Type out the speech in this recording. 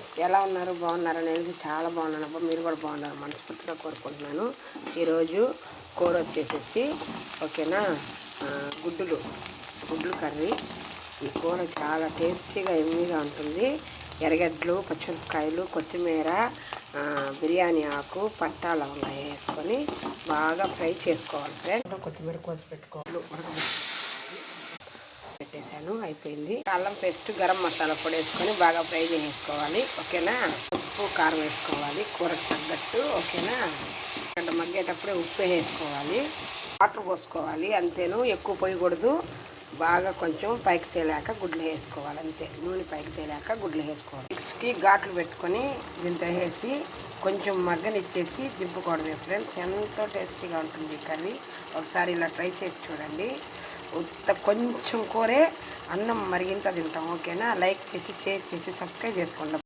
Friends, ఎలా ఉన్నారు? బాగున్నారు? నేను చాలా బాగున్నాను అబ్బా. మీరు కూడా బాగున్నారు మనస్ఫూర్తిగా కోరుకుంటున్నాను. ఈరోజు కూర వచ్చేసేసి ఓకేనా, గుడ్లు కర్రీ. ఈ కూర చాలా టేస్టీగా ఎమ్మీగా ఉంటుంది. ఎర్రగడ్డలు, పచ్చిమిరపకాయలు, కొత్తిమీర, బిర్యానీ ఆకు, పట్టా లవంగా వేసుకొని బాగా ఫ్రై చేసుకోవాలి ఫ్రెండ్స్. కొత్తిమీర కోసి పెట్టుకోవాలి. పెట్టేశాను, అయిపోయింది. అల్లం పేస్ట్, గరం మసాలా పొడి వేసుకొని బాగా ఫ్రై చేసుకోవాలి. ఓకేనా, ఉప్పు కారం వేసుకోవాలి కూరకు తగ్గట్టు. ఓకేనా, గడ్డ మగ్గేటప్పుడే ఉప్పు వేసుకోవాలి, వాటర్ పోసుకోవాలి. అంతేను, ఎక్కువ పోయకూడదు. బాగా కొంచెం పైకి తేలాక గుడ్లు వేసుకోవాలి, అంతే. నూనె పైకి తేలాక గుడ్లు వేసుకోవాలి. మిక్స్కి ఘాట్లు పెట్టుకొని దీంతో వేసి కొంచెం మగ్గనిచ్చేసి దింపుకోవడమే ఫ్రెండ్స్. ఎంతో టేస్టీగా ఉంటుంది ఈ కర్రీ. ఒకసారి ఇలా ట్రై చేసి చూడండి. కొంచెం కూరే అన్నం మరిగింత తింటాం. ఓకేనా, లైక్ చేసి, షేర్ చేసి, సబ్స్క్రైబ్ చేసుకోండి.